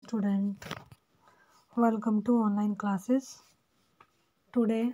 Student, welcome to online classes. Today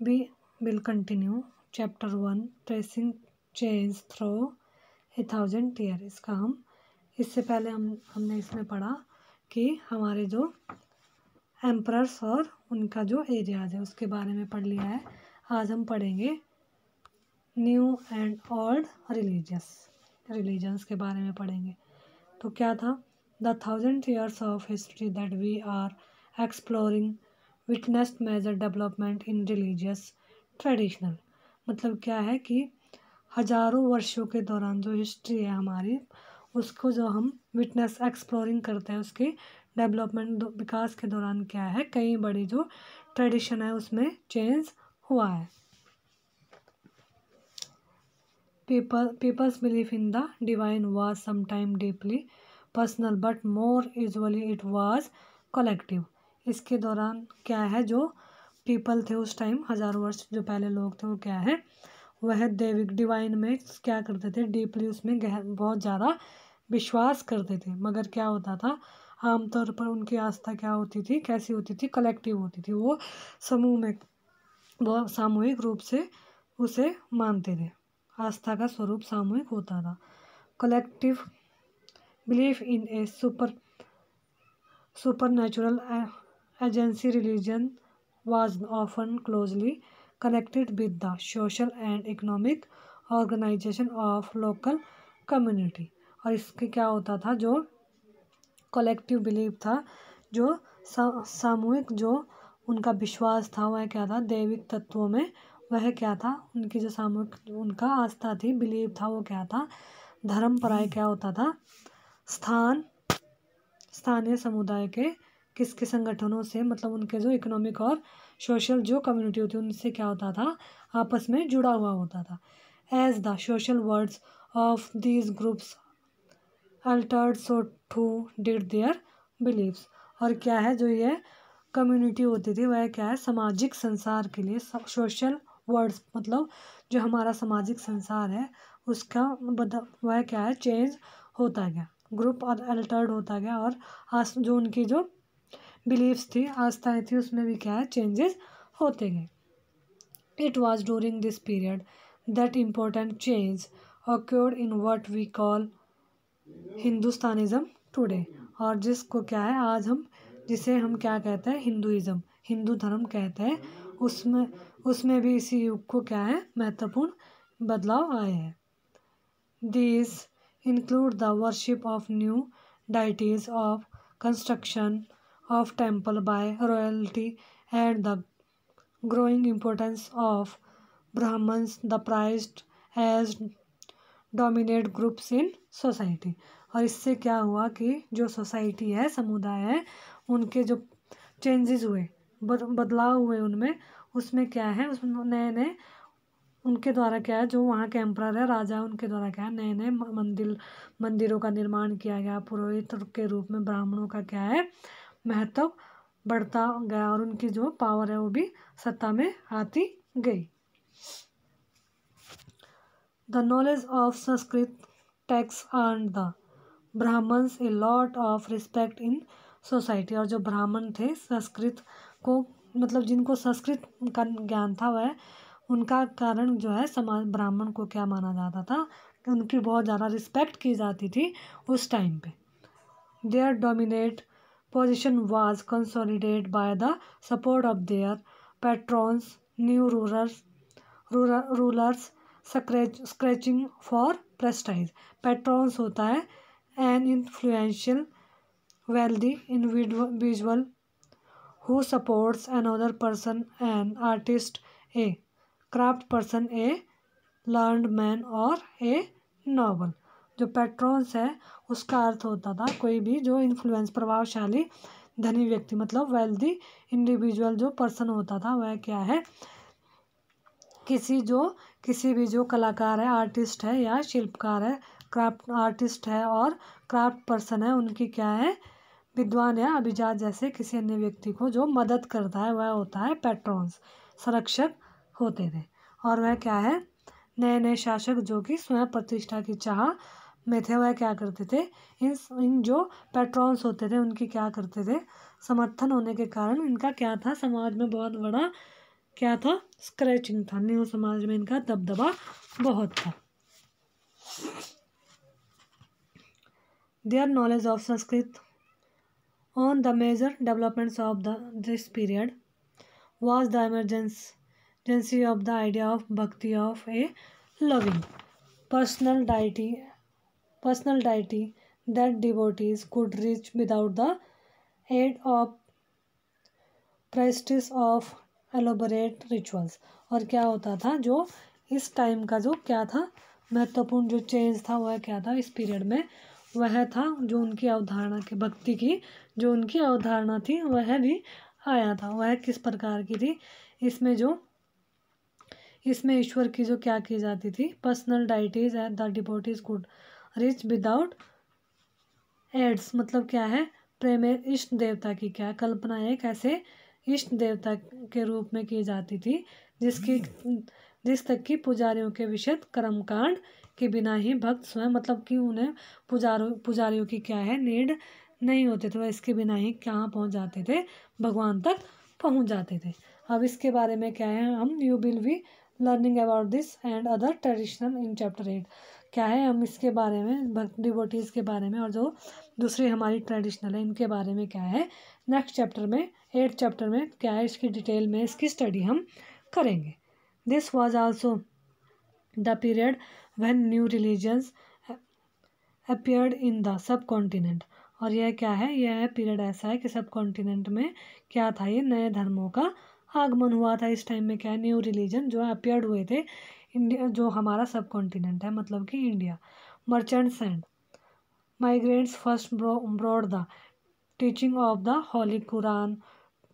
we will continue chapter 1 tracing change through 1000 years. इसका हम इससे पहले हमने इसमें पढ़ा कि हमारे जो एम्परर्स और उनका जो एरियाज है उसके बारे में पढ़ लिया है. आज हम पढ़ेंगे न्यू एंड ओल्ड रिलीजन्स के बारे में पढ़ेंगे. तो क्या था? The 1000 years of history that we are exploring witnessed major development in religious traditional. मतलब क्या है कि हजारों वर्षों के दौरान जो हिस्ट्री है हमारी उसको जो हम विटनेस एक्सप्लोरिंग करते हैं उसके डेवलपमेंट विकास के दौरान क्या है कई बड़ी जो ट्रेडिशन है उसमें चेंज हुआ है. People's belief in the divine was sometimes deeply personal but more usually it was collective. इसके दौरान क्या है जो पीपल थे उस टाइम हज़ारों वर्ष जो पहले लोग थे वो क्या है वह दैविक डिवाइन में क्या करते थे डीपली उसमें बहुत ज़्यादा विश्वास करते थे. मगर क्या होता था आमतौर पर उनकी आस्था क्या होती थी कैसी होती थी कलेक्टिव होती थी. वो समूह में वो सामूहिक रूप से उसे मानते थे. आस्था का स्वरूप सामूहिक होता था. Collective belief in a supernatural agency religion was often closely connected with the social and economic organization of local community. और इसके क्या होता था जो कलेक्टिव बिलीफ था जो सामूहिक जो उनका विश्वास था वह क्या था दैविक तत्वों में वह क्या था उनकी जो सामूहिक उनका आस्था थी बिलीव था वो क्या था धर्म पराय क्या होता था स्थानीय समुदाय के किसके संगठनों से मतलब उनके जो इकोनॉमिक और सोशल जो कम्युनिटी होती है उनसे क्या होता था आपस में जुड़ा हुआ होता था. As the social words of these groups altered so too did their beliefs. और क्या है जो ये कम्युनिटी होती थी वह क्या है सामाजिक संसार के लिए सोशल वर्ड्स मतलब जो हमारा सामाजिक संसार है उसका वह क्या है चेंज होता गया. ग्रुप अल्टर्ड होता गया और जो उनकी जो बिलीव्स थी आस्थाएं थी उसमें भी क्या है चेंजेस होते गए. It was during this period that important change occurred in what we call Hindustanism today. और जिसको क्या है आज हम जिसे हम क्या कहते हैं हिंदुइज्म हिंदू धर्म कहते हैं उसमें भी इसी युग को क्या है महत्वपूर्ण बदलाव आए हैं. These include the worship of new deities of construction of temple by royalty and the growing importance of Brahmins the prized as dominant groups in society. और इससे क्या हुआ कि जो सोसाइटी है समुदाय है उनके जो चेंजेस हुए बदलाव हुए उनमें उसमें क्या है उसमें नए नए उनके द्वारा क्या है जो वहाँ के एम्परर है राजा उनके द्वारा क्या है नए नए मंदिरों का निर्माण किया गया. पुरोहित के रूप में ब्राह्मणों का क्या है महत्व बढ़ता गया और उनकी जो पावर है वो भी सत्ता में आती गई. The knowledge of Sanskrit text earn the Brahmans a lot of respect in society. और जो ब्राह्मण थे संस्कृत को मतलब जिनको संस्कृत का ज्ञान था वह उनका कारण जो है समाज ब्राह्मण को क्या माना जाता था उनकी बहुत ज़्यादा रिस्पेक्ट की जाती थी उस टाइम पे. Their dominate position was consolidated by the support of their patrons new rulers scratching for prestige. Patrons होता है an influential wealthy individual who supports another person an artist a craft person a learned man और a noble. जो patrons है उसका अर्थ होता था कोई भी जो इन्फ्लुएंस प्रभावशाली धनी व्यक्ति मतलब वेल्दी इंडिविजुअल जो पर्सन होता था वह क्या है किसी भी जो कलाकार है आर्टिस्ट है या शिल्पकार है क्राफ्ट आर्टिस्ट है और क्राफ्ट पर्सन है उनकी क्या है विद्वान या अभिजात जैसे किसी अन्य व्यक्ति को जो मदद करता है वह होता है पैट्रॉन्स संरक्षक होते थे. और वह क्या है नए नए शासक जो कि स्वयं प्रतिष्ठा की चाह में थे वह क्या करते थे, इन जो पैट्रॉन्स होते थे उनकी क्या करते थे, समर्थन होने के कारण इनका क्या था, समाज में बहुत बड़ा क्या था, स्क्रैचिंग था। न्यू समाज में इनका दबदबा बहुत था। Their knowledge of Sanskrit on the major developments of this period was the emergency of the idea of bhakti, of a loving personal deity that devotees could reach without the aid of practice of elaborate rituals। और क्या होता था, जो इस time का जो क्या था महत्वपूर्ण जो चेंज था वह क्या था इस पीरियड में, वह था जो उनकी अवधारणा की भक्ति की जो उनकी अवधारणा थी वह भी आया था। वह किस प्रकार की थी, इसमें ईश्वर की जो क्या की जाती थी, personal deities and the devotees could reach without aids, मतलब क्या है, प्रेम इष्ट देवता की क्या कल्पना एक ऐसे इष्ट देवता के रूप में की जाती थी जिस तक की पुजारियों के विशद कर्मकांड के बिना ही भक्त स्वयं, मतलब कि उन्हें पुजारियों की क्या है नीड नहीं होते थे, वह इसके बिना ही कहाँ पहुँच जाते थे, भगवान तक पहुँच जाते थे। अब इसके बारे में क्या है, हम you will be learning about this and other traditional in chapter 8। क्या है, हम इसके बारे में भक्त डिवोटीज़ के बारे में और जो दूसरी हमारी ट्रेडिशनल है इनके बारे में क्या है नेक्स्ट चैप्टर में 8 चैप्टर में क्या है इसकी डिटेल में इसकी स्टडी हम करेंगे। This was also the period when new religions appeared in the sub continent. और यह क्या है, यह पीरियड ऐसा है कि सब कॉन्टिनेंट में क्या था, ये नए धर्मों का आगमन हुआ था। इस टाइम में क्या है, न्यू रिलीजन जो अपीयर्ड हुए थे इंडिया, जो हमारा सब कॉन्टिनेंट है मतलब कि India. Merchants and migrants first brought the teaching of the holy Quran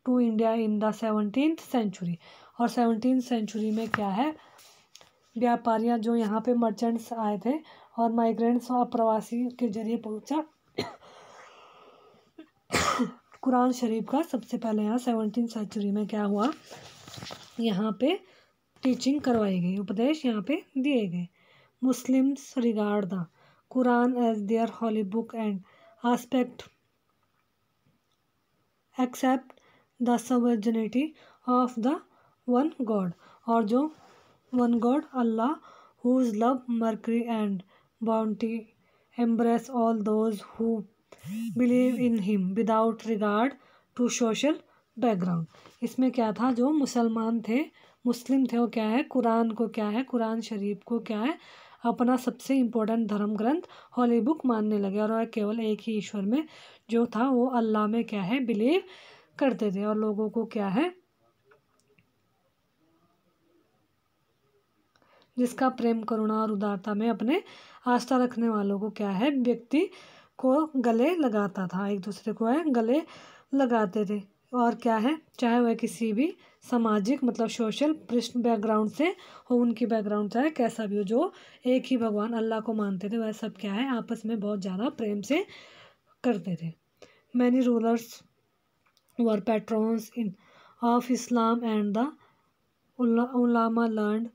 to India in the 17th century. और 17th सेंचुरी में क्या है, व्यापारियाँ जो यहाँ पे मर्चेंट्स आए थे और माइग्रेंट्स और प्रवासी के जरिए पहुँचा कुरान शरीफ का सबसे पहले यहाँ 17th सेंचुरी में क्या हुआ, यहाँ पे टीचिंग करवाई गई, उपदेश यहाँ पे दिए गए। Muslims regard the Quran as their holy book and aspect accept the sovereignty of the one God. और जो one God Allah whose love mercury and bounty embrace all those who believe in him without regard to social background. इसमें क्या था, जो मुसलमान थे मुस्लिम थे वो क्या है, कुरान को क्या है, कुरान शरीफ को क्या है अपना सबसे इम्पोर्टेंट धर्म ग्रंथ हॉली बुक मानने लगे। और वह केवल एक ही ईश्वर में जो था वो अल्लाह में क्या है बिलीव करते थे। और लोगों को क्या है, जिसका प्रेम करुणा और उदारता में अपने आस्था रखने वालों को क्या है व्यक्ति को गले लगाता था, एक दूसरे को है गले लगाते थे। और क्या है, चाहे वह किसी भी सामाजिक मतलब सोशल पृष्ठ बैकग्राउंड से हो, उनकी बैकग्राउंड चाहे कैसा भी हो, जो एक ही भगवान अल्लाह को मानते थे वह सब क्या है आपस में बहुत ज़्यादा प्रेम से करते थे। Many rulers were patrons in of Islam and the ulama learned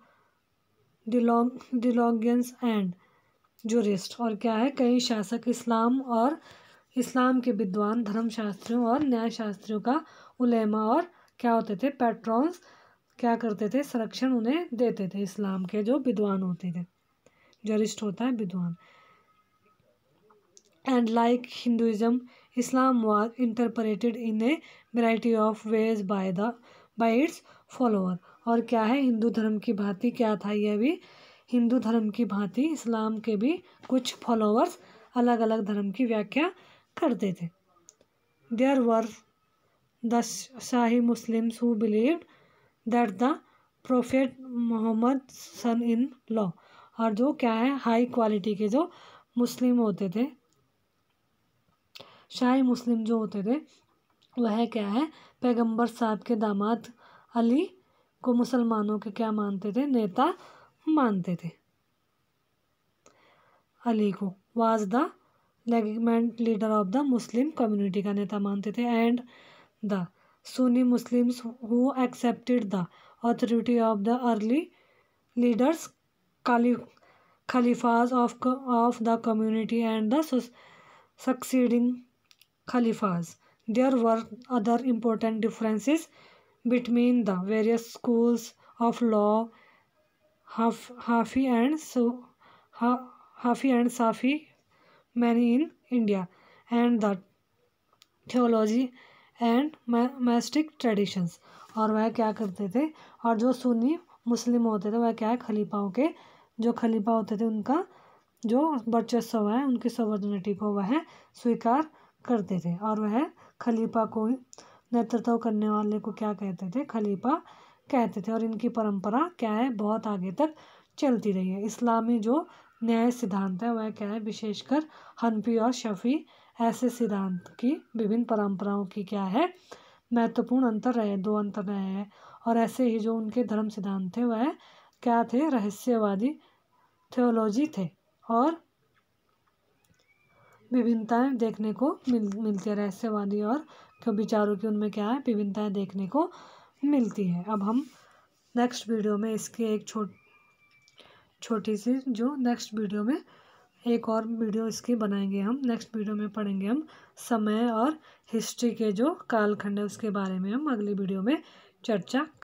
theologians and jurist. और क्या है, कई शासक इस्लाम के विद्वान धर्मशास्त्रियों और न्यायशास्त्रियों का उलेमा और क्या होते थे पैट्रॉन्स क्या करते थे, संरक्षण उन्हें देते थे। इस्लाम के जो विद्वान होते थे, जरिस्ट होता है विद्वान। And like Hinduism Islam was interpreted in A variety of ways bye it's follower. और क्या है, हिंदू धर्म की भांति क्या था, यह भी हिंदू धर्म की भांति इस्लाम के भी कुछ फॉलोअर्स अलग अलग धर्म की व्याख्या करते थे। There were the Shahi Muslims who believed that the prophet Mohammad sun in law. और जो क्या है हाई क्वालिटी के जो मुस्लिम होते थे, शाही मुस्लिम जो होते थे वह क्या है पैगंबर साहब के दामाद अली को मुसलमानों के क्या मानते थे, नेता मानते थे। अली को was the legitimate leader of the Muslim community का नेता मानते थे। And the Sunni Muslims who accepted the authority of the early leaders Khalifas of the community and the succeeding Khalifas. There were other important differences between the various schools of law, Hafi and Hafi and Safi, many in India, and the theology and mastic traditions. और वह क्या करते थे, और जो सुन्नी मुस्लिम होते थे वह क्या है, खलीफाओं के जो खलीफा होते थे उनका जो वर्चस्व है, उनकी सॉवरेनिटी को वह स्वीकार करते थे। और वह खलीफा को नेतृत्व करने वाले को क्या कहते थे, खलीफा कहते थे। और इनकी परंपरा क्या है, बहुत आगे तक चलती रही है। इस्लामी जो न्याय सिद्धांत है वह क्या है, विशेषकर हनफी और शफी ऐसे सिद्धांत की विभिन्न परंपराओं की क्या है, महत्वपूर्ण अंतर रहे, दो अंतर रहे हैं। और ऐसे ही जो उनके धर्म सिद्धांत थे वह क्या थे, रहस्यवादी थियोलॉजी थे। और विभिन्नताएं देखने को मिलती है, रहस्यवादी और विचारों की उनमें क्या है, विभिन्नताएं देखने को मिलती है। अब हम नेक्स्ट वीडियो में इसकी एक छोटी सी जो नेक्स्ट वीडियो में एक और वीडियो इसकी बनाएंगे हम। नेक्स्ट वीडियो में पढ़ेंगे हम समय और हिस्ट्री के जो कालखंड है उसके बारे में हम अगली वीडियो में चर्चा